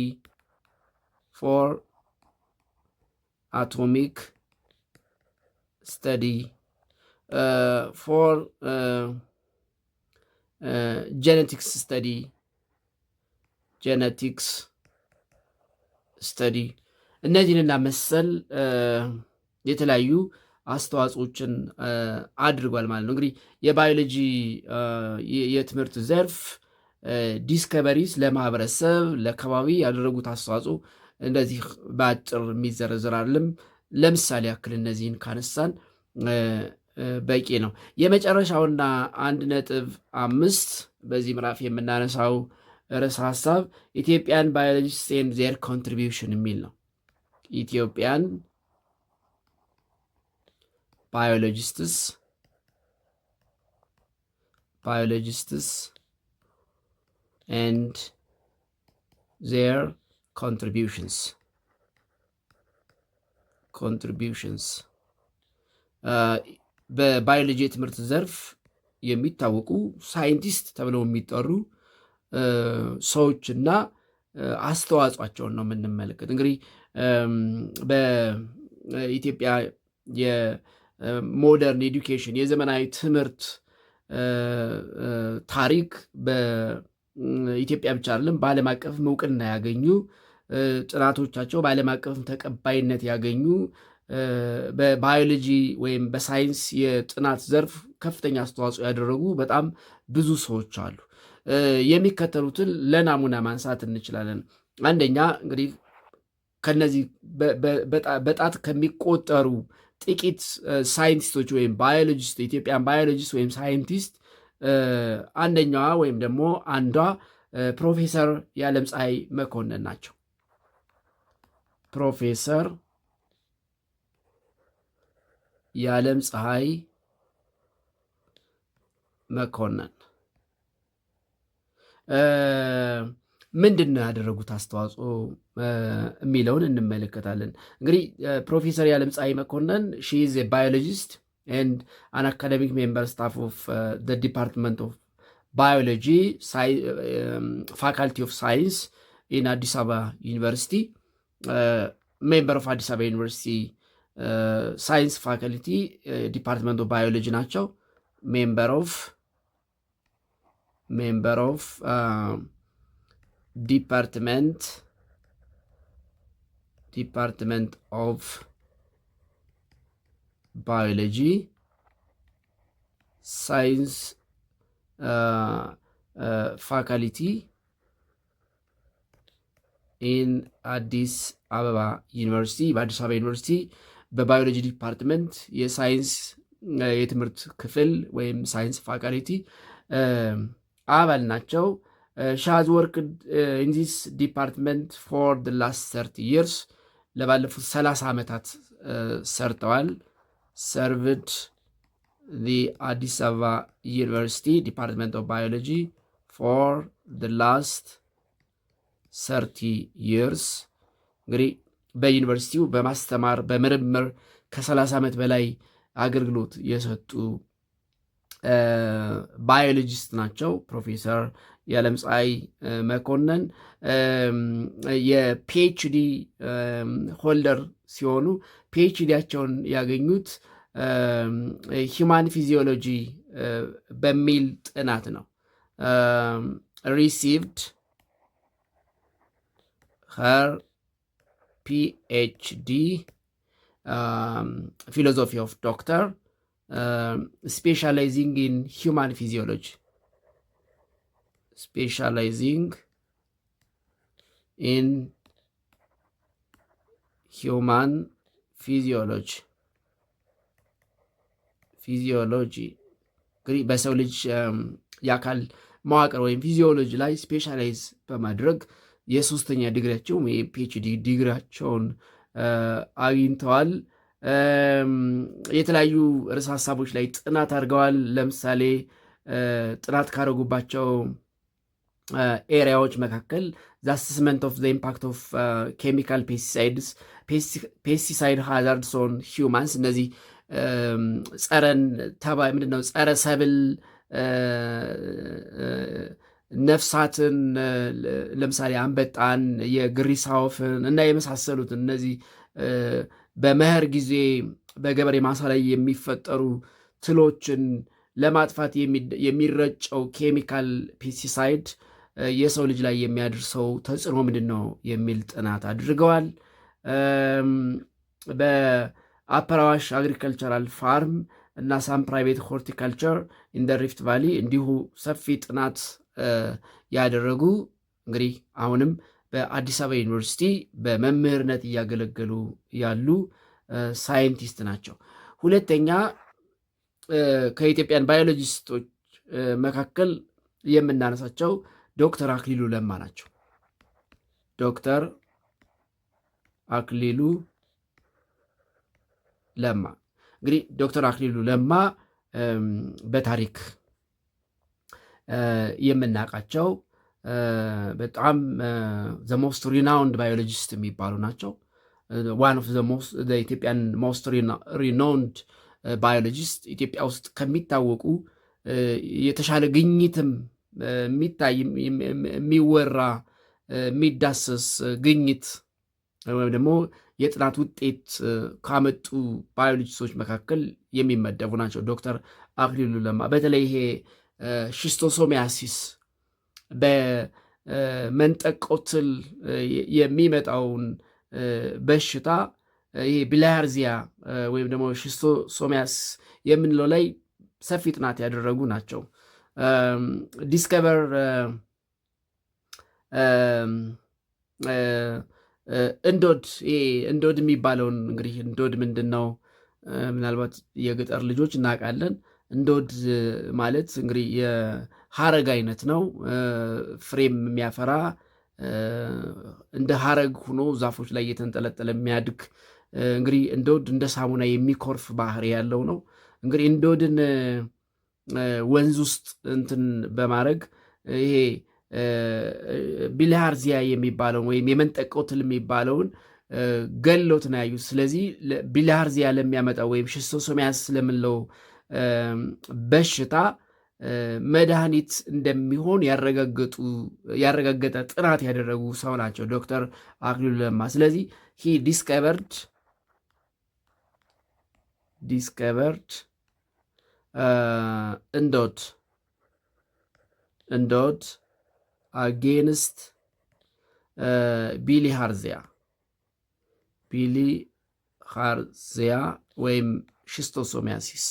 ፎር ጄኔቲክስ ስተዲ እነዚህንና መሰል የተለያዩ አስተዋጽኦችን አድርጓል ማለት ነው። እንግዲህ የባዮሎጂ የትምህርት ዘርፍ ዲስከቨሪስ ለማህበረሰብ ለከባቢ ያደረጉት አስተዋጽኦ እንደዚህ በአጭር የሚዘረዝር አይደለም። ለምሳሌ ያክል እነዚህን ካነሳን በቂ ነው። የመጨረሻውና 1.5 በዚህ ምዕራፍ የምናነሳው ርዕሰ ሀሳብ ኢትዮጵያን ባዮሎጂስት ኤንድ ዜር ኮንትሪቢዩሽን የሚል ነው። ኢትዮጵያን ባዮሎጂስትስ ኤንድ ዜር ኮንትሪቢዩሽንስ በባዮሎጂ የትምህርት ዘርፍ የሚታወቁ ሳይንቲስት ተብለው የሚጠሩ ሰዎችና አስተዋጽኦአቸውን ነው የምንመለከት። እንግዲህ በኢትዮጵያ የሞደርን ኤዱኬሽን የዘመናዊ ትምህርት ታሪክ በኢትዮጵያ ብቻ አይደለም በዓለም አቀፍ እውቅና ያገኙ ጥናቶቻቸው በዓለም አቀፍ ተቀባይነት ያገኙ በባዮሎጂ ወይም በሳይንስ የጥናት ዘርፍ ከፍተኛ አስተዋጽኦ ያደረጉ በጣም ብዙ ሰዎች አሉ። የሚከተሉትን ለናሙና ማንሳት እንችላለን። አንደኛ እንግዲህ ከነዚህ በጣት ከሚቆጠሩ ጥቂት ሳይንቲስቶች ወይም ባዮሎጂስት ኢትዮጵያን ባዮሎጂስት ወይም ሳይንቲስት አንደኛዋ ወይም ደግሞ አንዷ ፕሮፌሰር የዓለምፀሐይ መኮንን ናቸው። ፕሮፌሰር የዓለምፀሐይ መኮንን ምንድን ነው ያደረጉት አስተዋጽኦ የሚለውን እንመለከታለን። እንግዲህ ፕሮፌሰር የዓለምፀሐይ መኮንን ሺ ኢዝ ኤ ባዮሎጂስት ኤንድ አን አካደሚክ ሜምበር ስታፍ ኦፍ ዘ ዲፓርትመንት ኦፍ ባዮሎጂ ፋካልቲ ኦፍ ሳይንስ ኢን አዲስ አበባ ዩኒቨርሲቲ ሜምበር ኦፍ አዲስ አበባ ዩኒቨርሲቲ ሳይንስ ፋካልቲ ዲፓርትመንት ኦፍ ባዮሎጂ ናቸው። ሜምበር ኦፍ ዲፓርትመንት ኦፍ ባዮሎጂ ሳይንስ ፋካልቲ ኢን አዲስ አበባ ዩኒቨርሲቲ በአዲስ አበባ ዩኒቨርሲቲ በባዮሎጂ ዲፓርትመንት የሳይንስ የትምህርት ክፍል ወይም ሳይንስ ፋካልቲ አባል ናቸው። ሻዝ ወርክድ ኢን ዚስ ዲፓርትመንት ፎር ደ ላስት 30 ይርስ ለባለፉት 30 ዓመታት ሰርተዋል። ሰርቭድ ዲ አዲስ አበባ ዩኒቨርሲቲ ዲፓርትመንት ኦፍ ባዮሎጂ ፎር ደ ላስት 30 ይርስ እንግዲህ በዩኒቨርሲቲው በማስተማር በምርምር ከ30 ዓመት በላይ አገልግሎት የሰጡ ባዮሎጂስት ናቸው። ፕሮፌሰር የዓለምፀሐይ መኮንን የፒኤችዲ ሆልደር ሲሆኑ ፒኤችዲያቸውን ያገኙት ሂውማን ፊዚዮሎጂ በሚል ጥናት ነው። ሪሲቭድ ሄር ፒኤችዲ philosophy of doctor specializing in human physiology እንግዲህ በሰው ልጅ የአካል መዋቅር ወይም ፊዚዮሎጂ ላይ ስፔሻላይዝ በማድረግ የሶስተኛ ዲግሪያቸው ወይም ፒኤችዲ ዲግሪያቸውን አግኝተዋል። የተለያዩ ርዕሰ ሀሳቦች ላይ ጥናት አድርገዋል። ለምሳሌ ጥናት ካደረጉባቸው ኤሪያዎች መካከል ዘ አሰስመንት ኦፍ ዘ ኢምፓክት ኦፍ ኬሚካል ፔስቲሳይድ ሃዛርድስ ኦን ሂውማንስ፣ እነዚህ ጸረ ሰብል ነፍሳትን ለምሳሌ አንበጣን፣ የግሪሳ ወፍን እና የመሳሰሉትን እነዚህ በመኸር ጊዜ በገበሬ ማሳ ላይ የሚፈጠሩ ትሎችን ለማጥፋት የሚረጨው ኬሚካል ፔስቲሳይድ የሰው ልጅ ላይ የሚያደርሰው ተጽዕኖ ምንድን ነው የሚል ጥናት አድርገዋል። በአፐር አዋሽ አግሪካልቸራል ፋርም እና ሳም ፕራይቬት ሆርቲካልቸር ኢን ደ ሪፍት ቫሊ እንዲሁ ሰፊ ጥናት ያደረጉ እንግዲህ አሁንም በአዲስ አበባ ዩኒቨርሲቲ በመምህርነት እያገለገሉ ያሉ ሳይንቲስት ናቸው። ሁለተኛ ከኢትዮጵያን ባዮሎጂስቶች መካከል የምናነሳቸው ዶክተር አክሊሉ ለማ ናቸው። ዶክተር አክሊሉ ለማ እንግዲህ ዶክተር አክሊሉ ለማ በታሪክ የምናውቃቸው በጣም ዘ ሞስት ሪናውንድ ባዮሎጂስት የሚባሉ ናቸው። ዋን ኦፍ ዘ ኢትዮጵያን ሞስት ሪናውንድ ባዮሎጂስት ኢትዮጵያ ውስጥ ከሚታወቁ የተሻለ ግኝትም የሚታይ የሚወራ የሚዳሰስ ግኝት ወይም ደግሞ የጥናት ውጤት ካመጡ ባዮሎጂስቶች መካከል የሚመደቡ ናቸው ዶክተር አክሊሉ ለማ። በተለይ ይሄ ሺስቶሶሚያሲስ በመንጠቆ ትል የሚመጣውን በሽታ ይሄ ቢላሃርዚያ ወይም ደግሞ ሺስቶሶሚያስ የምንለው ላይ ሰፊ ጥናት ያደረጉ ናቸው። ዲስከቨር እንዶድ የሚባለውን እንግዲህ እንዶድ ምንድን ነው? ምናልባት የገጠር ልጆች እናውቃለን። እንዶድ ማለት እንግዲህ የሀረግ አይነት ነው። ፍሬም የሚያፈራ እንደ ሀረግ ሆኖ ዛፎች ላይ እየተንጠለጠለ የሚያድግ እንግዲህ እንዶድ እንደ ሳሙና የሚኮርፍ ባህሪ ያለው ነው። እንግዲህ እንዶድን ወንዝ ውስጥ እንትን በማድረግ ይሄ ቢልሃርዚያ የሚባለውን ወይም የመንጠቆ ትል የሚባለውን ገሎት ነው ያዩት። ስለዚህ ቢልሃርዚያ ለሚያመጣው ወይም ሺስቶሶሚያስ ስለምንለው በሽታ መድኃኒት እንደሚሆን ያረጋገጠ ጥናት ያደረጉ ሰው ናቸው ዶክተር አክሊሉ ለማ። ስለዚህ ሂ ዲስከቨርድ እንዶድ አጌንስት ቢሊሃርዚያ ወይም ሺስቶሶሚያሲስ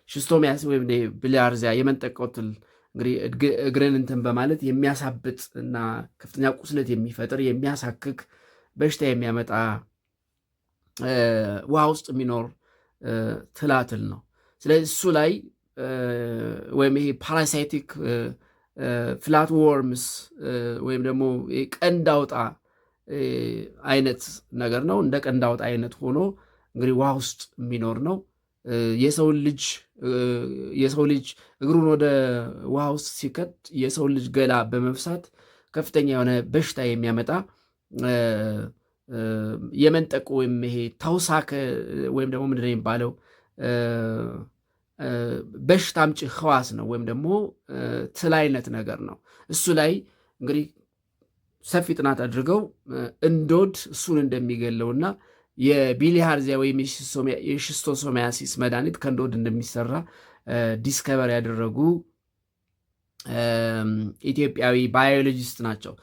ሽስቶሚያስ ወይም ብሊሃርዚያ የመንጠቆ ትል እንግዲህ እግርን እንትን በማለት የሚያሳብጥ እና ከፍተኛ ቁስለት የሚፈጥር የሚያሳክክ በሽታ የሚያመጣ ውሃ ውስጥ የሚኖር ትላትል ነው። ስለዚህ እሱ ላይ ወይም ይሄ ፓራሳይቲክ ፍላት ወርምስ ወይም ደግሞ ቀንድ አውጣ አይነት ነገር ነው። እንደ ቀንድ አውጣ አይነት ሆኖ እንግዲህ ውሃ ውስጥ የሚኖር ነው። የሰው ልጅ እግሩን ወደ ውሃ ውስጥ ሲከት የሰው ልጅ ገላ በመፍሳት ከፍተኛ የሆነ በሽታ የሚያመጣ የመንጠቅ ወይም ይሄ ተውሳከ ወይም ደግሞ ምንድን ነው የሚባለው በሽታ አምጪ ህዋስ ነው፣ ወይም ደግሞ ትል አይነት ነገር ነው። እሱ ላይ እንግዲህ ሰፊ ጥናት አድርገው እንዶድ እሱን እንደሚገለውና የቢሊሃርዚያ ወይም የሽስቶሶሚያሲስ መድኃኒት ከእንዶድ እንደሚሰራ ዲስከቨር ያደረጉ ኢትዮጵያዊ ባዮሎጂስት ናቸው።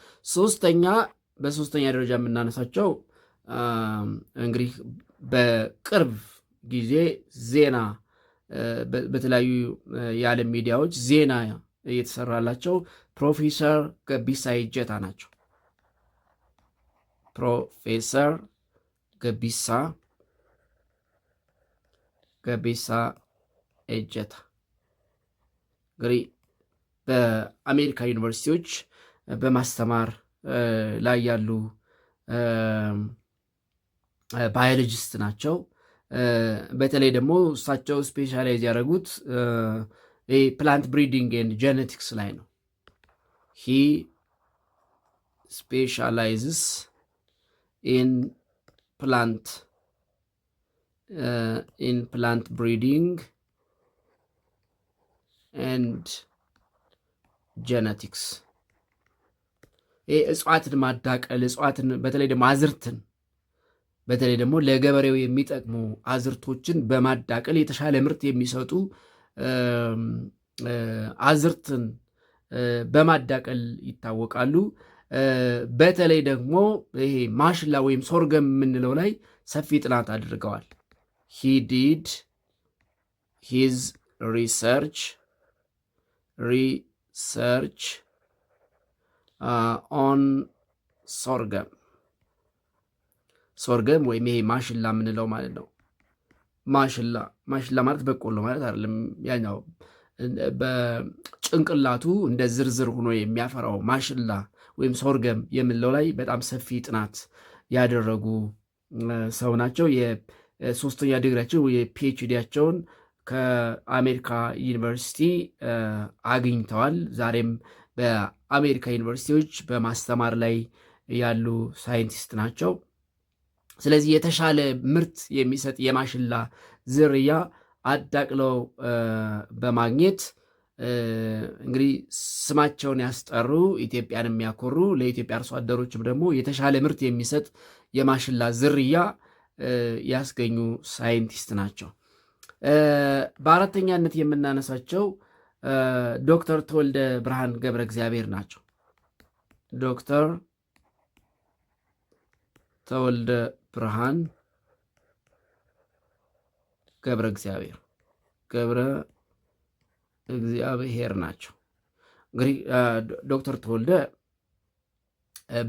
በሶስተኛ ደረጃ የምናነሳቸው እንግዲህ በቅርብ ጊዜ ዜና በተለያዩ የዓለም ሚዲያዎች ዜና እየተሰራላቸው ፕሮፌሰር ገቢሳ ኤጀታ ናቸው። ፕሮፌሰር ገቢሳ ኤጀታ እንግዲህ በአሜሪካ ዩኒቨርሲቲዎች በማስተማር ላይ ያሉ ባዮሎጂስት ናቸው። በተለይ ደግሞ እሳቸው ስፔሻላይዝ ያደረጉት ፕላንት ብሪዲንግ ኤንድ ጄኔቲክስ ላይ ነው። ሂ ስፔሻላይዝስ ኢን ፕላንት ብሪዲንግ ኤንድ ጄኔቲክስ እጽዋትን ማዳቀል እጽዋትን በተለይ ደግሞ አዝርትን በተለይ ደግሞ ለገበሬው የሚጠቅሙ አዝርቶችን በማዳቀል የተሻለ ምርት የሚሰጡ አዝርትን በማዳቀል ይታወቃሉ። በተለይ ደግሞ ይሄ ማሽላ ወይም ሶርገም የምንለው ላይ ሰፊ ጥናት አድርገዋል። he did his research on ሶርገም ወይም ይሄ ማሽላ የምንለው ማለት ነው። ማሽላ ማለት በቆሎ ማለት አይደለም። ያኛው በጭንቅላቱ እንደ ዝርዝር ሆኖ የሚያፈራው ማሽላ ወይም ሶርገም የምንለው ላይ በጣም ሰፊ ጥናት ያደረጉ ሰው ናቸው። የሶስተኛ ዲግሪያቸው የፒኤችዲያቸውን ከአሜሪካ ዩኒቨርሲቲ አግኝተዋል። ዛሬም በአሜሪካ ዩኒቨርሲቲዎች በማስተማር ላይ ያሉ ሳይንቲስት ናቸው። ስለዚህ የተሻለ ምርት የሚሰጥ የማሽላ ዝርያ አዳቅለው በማግኘት እንግዲህ ስማቸውን ያስጠሩ ኢትዮጵያን የሚያኮሩ ለኢትዮጵያ አርሶ አደሮችም ደግሞ የተሻለ ምርት የሚሰጥ የማሽላ ዝርያ ያስገኙ ሳይንቲስት ናቸው። በአራተኛነት የምናነሳቸው ዶክተር ተወልደ ብርሃን ገብረ እግዚአብሔር ናቸው። ዶክተር ተወልደ ብርሃን ገብረ እግዚአብሔር ናቸው። እንግዲህ ዶክተር ተወልደ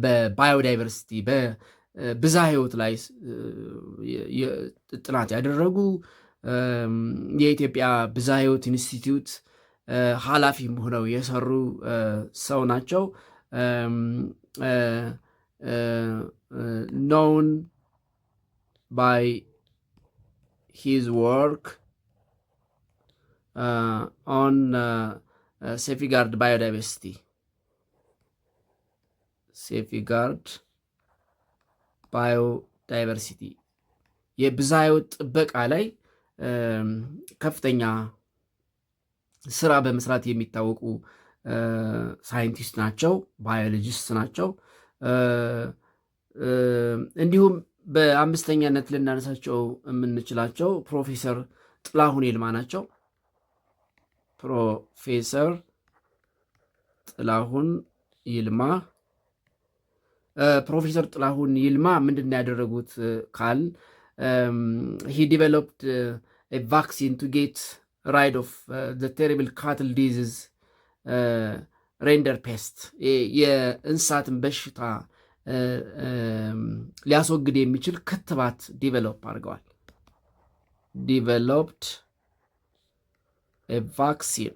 በባዮዳይቨርሲቲ በብዝሃ ሕይወት ላይ ጥናት ያደረጉ የኢትዮጵያ ብዝሃ ሕይወት ኢንስቲትዩት ኃላፊም ሆነው የሰሩ ሰው ናቸው። known by his work on safeguard biodiversity የብዝሃ ሕይወት ጥበቃ ላይ ከፍተኛ ስራ በመስራት የሚታወቁ ሳይንቲስት ናቸው፣ ባዮሎጂስት ናቸው። እንዲሁም በአምስተኛነት ልናነሳቸው የምንችላቸው ፕሮፌሰር ጥላሁን ይልማ ናቸው። ፕሮፌሰር ጥላሁን ይልማ ምንድን ነው ያደረጉት ካል he developed a vaccine to get ራይድ ኦፍ ዘ ቴሪብል ካትል ዲዚዝ ሬንደር ፔስት የእንስሳትን በሽታ ሊያስወግድ የሚችል ክትባት ዲቨሎፕ አድርገዋል። ዲቨሎፕድ ቫክሲን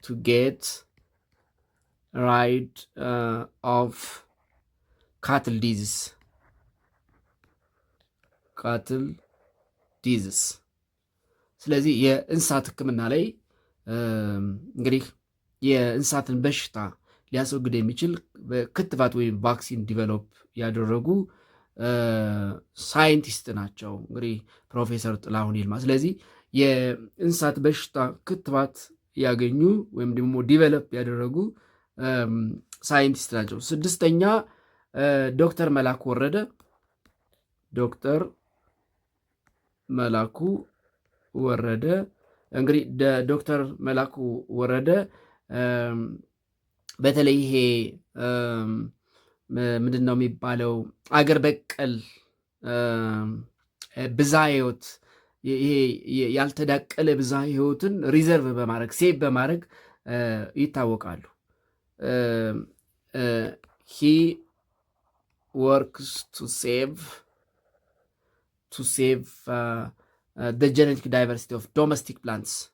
to get rid of cattle disease. ስለዚህ የእንስሳት ሕክምና ላይ እንግዲህ የእንስሳትን በሽታ ሊያስወግድ የሚችል ክትባት ወይም ቫክሲን ዲቨሎፕ ያደረጉ ሳይንቲስት ናቸው እንግዲህ ፕሮፌሰር ጥላሁን ይልማ። ስለዚህ የእንስሳት በሽታ ክትባት ያገኙ ወይም ደግሞ ዲቨሎፕ ያደረጉ ሳይንቲስት ናቸው። ስድስተኛ ዶክተር መላኩ ወረደ። ዶክተር መላኩ ወረደ እንግዲህ ዶክተር መላኩ ወረደ በተለይ ይሄ ምንድን ነው የሚባለው አገር በቀል ብዝሃ ሕይወት ይሄ ያልተዳቀለ ብዝሃ ሕይወትን ሪዘርቭ በማድረግ ሴቭ በማድረግ ይታወቃሉ። ሂ ወርክስ ቱ ሴቭ the genetic diversity of domestic plants,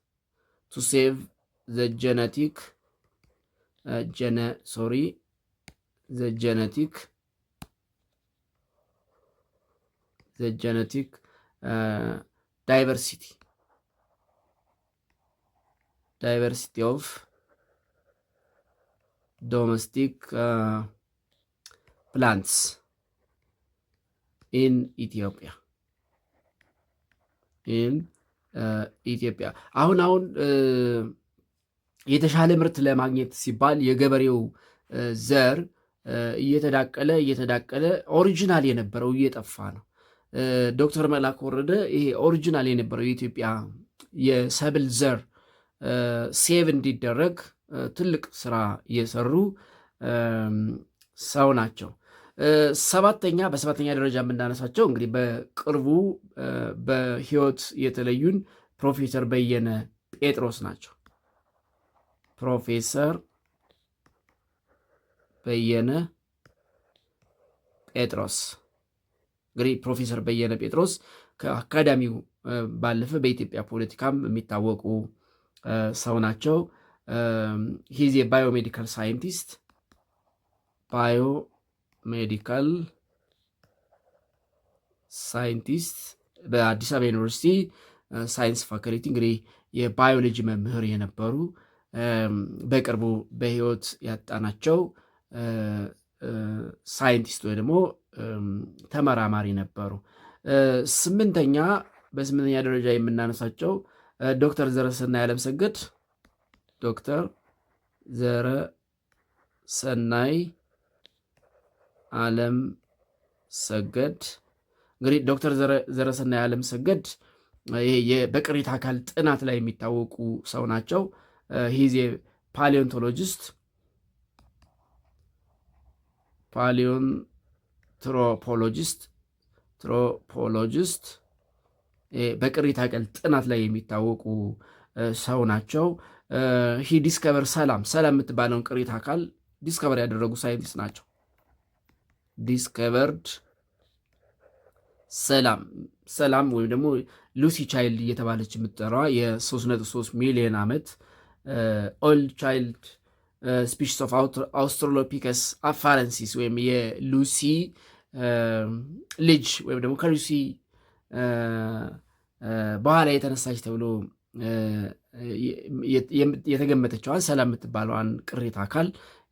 to save the genetic diversity of domestic plants in Ethiopia. ኢትዮጵያ አሁን የተሻለ ምርት ለማግኘት ሲባል የገበሬው ዘር እየተዳቀለ ኦሪጂናል የነበረው እየጠፋ ነው። ዶክተር መላኩ ወረደ ይሄ ኦሪጂናል የነበረው የኢትዮጵያ የሰብል ዘር ሴቭ እንዲደረግ ትልቅ ስራ እየሰሩ ሰው ናቸው። በሰባተኛ ደረጃ የምናነሳቸው እንግዲህ በቅርቡ በህይወት የተለዩን ፕሮፌሰር በየነ ጴጥሮስ ናቸው። ፕሮፌሰር በየነ ጴጥሮስ እንግዲህ ፕሮፌሰር በየነ ጴጥሮስ ከአካዳሚው ባለፈ በኢትዮጵያ ፖለቲካም የሚታወቁ ሰው ናቸው። ሂዝ የባዮሜዲካል ሳይንቲስት ሜዲካል ሳይንቲስት በአዲስ አበባ ዩኒቨርሲቲ ሳይንስ ፋከልቲ እንግዲህ የባዮሎጂ መምህር የነበሩ በቅርቡ በህይወት ያጣናቸው ሳይንቲስት ወይ ደግሞ ተመራማሪ ነበሩ። በስምንተኛ ደረጃ የምናነሳቸው ዶክተር ዘረሰናይ ዓለምሰገድ ዶክተር ዘረሰናይ ዓለምሰገድ እንግዲህ ዶክተር ዘረሰናይ ዓለምሰገድ በቅሪተ አካል ጥናት ላይ የሚታወቁ ሰው ናቸው። ሂዝ ፓሊዮንቶሎጂስት ትሮፖሎጂስት በቅሪተ አካል ጥናት ላይ የሚታወቁ ሰው ናቸው። ሂ ዲስከቨር ሰላም የምትባለውን ቅሪተ አካል ዲስከቨር ያደረጉ ሳይንቲስት ናቸው። ዲስከቨርድ ሰላም ወይም ደግሞ ሉሲ ቻይልድ እየተባለች የምትጠራዋ የ3.3 ሚሊዮን ዓመት ኦልድ ቻይልድ ስፒሽስ ኦፍ አውስትራሎፒከስ አፋረንሲስ ወይም የሉሲ ልጅ ወይም ደግሞ ከሉሲ በኋላ የተነሳች ተብሎ የተገመተችዋን ሰላም የምትባለዋን ቅሪተ አካል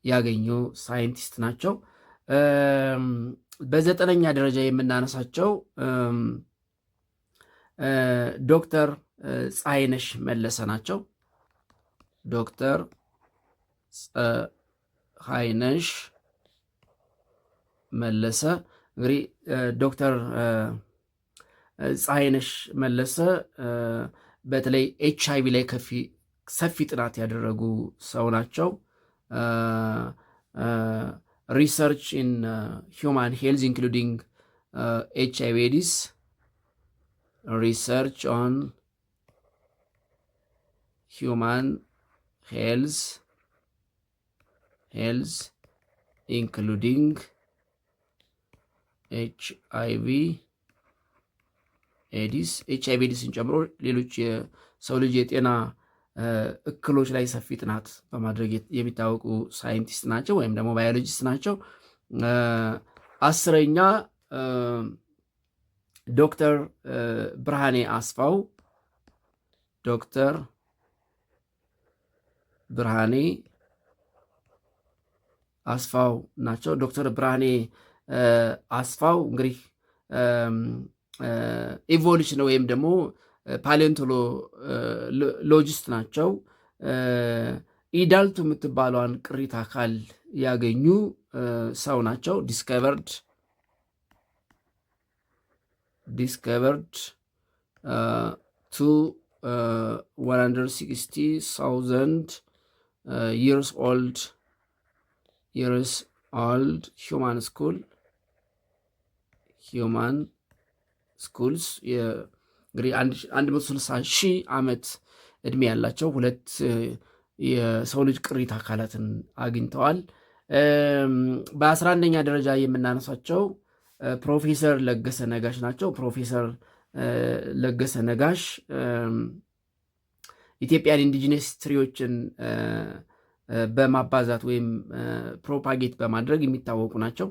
ያገኙ ሳይንቲስት ናቸው። በዘጠነኛ ደረጃ የምናነሳቸው ዶክተር ፀሐይነሽ መለሰ ናቸው። ዶክተር ፀሐይነሽ መለሰ እንግዲህ ዶክተር ፀሐይነሽ መለሰ በተለይ HIV ላይ ሰፊ ጥናት ያደረጉ ሰው ናቸው። ሪሰርች ኢን ሂውማን ሄልዝ ኢንክሉዲንግ HIV ኤዲስ research on human health including HIV ኤዲስን ጨምሮ ሌሎች የሰው ልጅ የጤና እክሎች ላይ ሰፊ ጥናት በማድረግ የሚታወቁ ሳይንቲስት ናቸው ወይም ደግሞ ባዮሎጂስት ናቸው። 10ኛ ዶክተር ብርሃኔ አስፋው ናቸው። ዶክተር ብርሃኔ አስፋው እንግዲህ ኢቮሉሽን ወይም ደግሞ ፓሊዮንቶሎጂስት ናቸው። ኢዳልቱ የምትባለዋን ቅሪተ አካል ያገኙ ሰው ናቸው። ዲስከቨርድ 160,000 years old human ስኩልስ እንግዲህ 160 ሺህ ዓመት እድሜ ያላቸው ሁለት የሰው ልጅ ቅሪተ አካላትን አግኝተዋል። በ11ኛ ደረጃ የምናነሳቸው ፕሮፌሰር ለገሰ ነጋሽ ናቸው። ፕሮፌሰር ለገሰ ነጋሽ ኢትዮጵያን ኢንዲጂነስ ትሪዎችን በማባዛት ወይም ፕሮፓጌት በማድረግ የሚታወቁ ናቸው።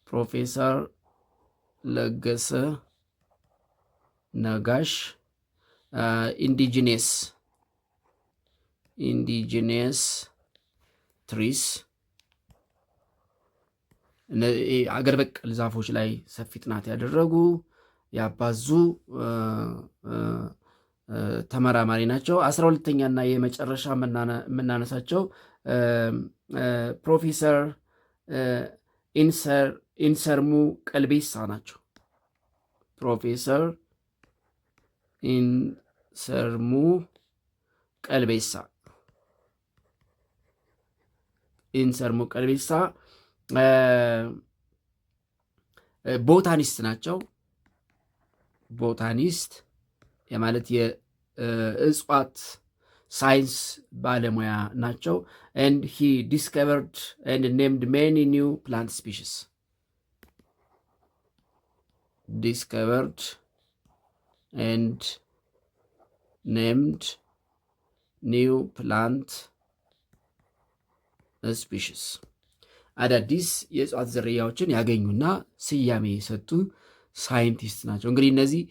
ፕሮፌሰር ለገሰ ነጋሽ ኢንዲጂነስ ትሪስ አገር በቀል ዛፎች ላይ ሰፊ ጥናት ያደረጉ ያባዙ ተመራማሪ ናቸው። 12ኛና የመጨረሻ የምናነሳቸው ፕሮፌሰር ኢንሰርሙ ቀልቤሳ ናቸው። ፕሮፌሰር ኢንሰርሙ ቀልቤሳ ቦታኒስት ናቸው። ቦታኒስት የማለት የእጽዋት ሳይንስ ባለሙያ ናቸው። and he discovered and named many new plant species. discovered and named new plant species አዳዲስ የእጽዋት ዝርያዎችን ያገኙና ስያሜ የሰጡ ሳይንቲስት ናቸው። እንግዲህ እነዚህ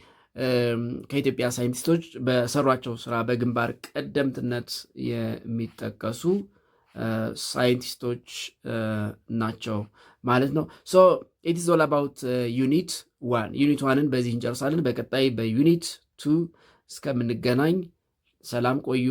ከኢትዮጵያ ሳይንቲስቶች በሰሯቸው ስራ በግንባር ቀደምትነት የሚጠቀሱ ሳይንቲስቶች ናቸው ማለት ነው። ሶ ኢት ኢዝ ኦል አባውት ዩኒት 1 ዩኒት 1ን በዚህ እንጨርሳለን። በቀጣይ በዩኒት 2 እስከምንገናኝ ሰላም ቆዩ።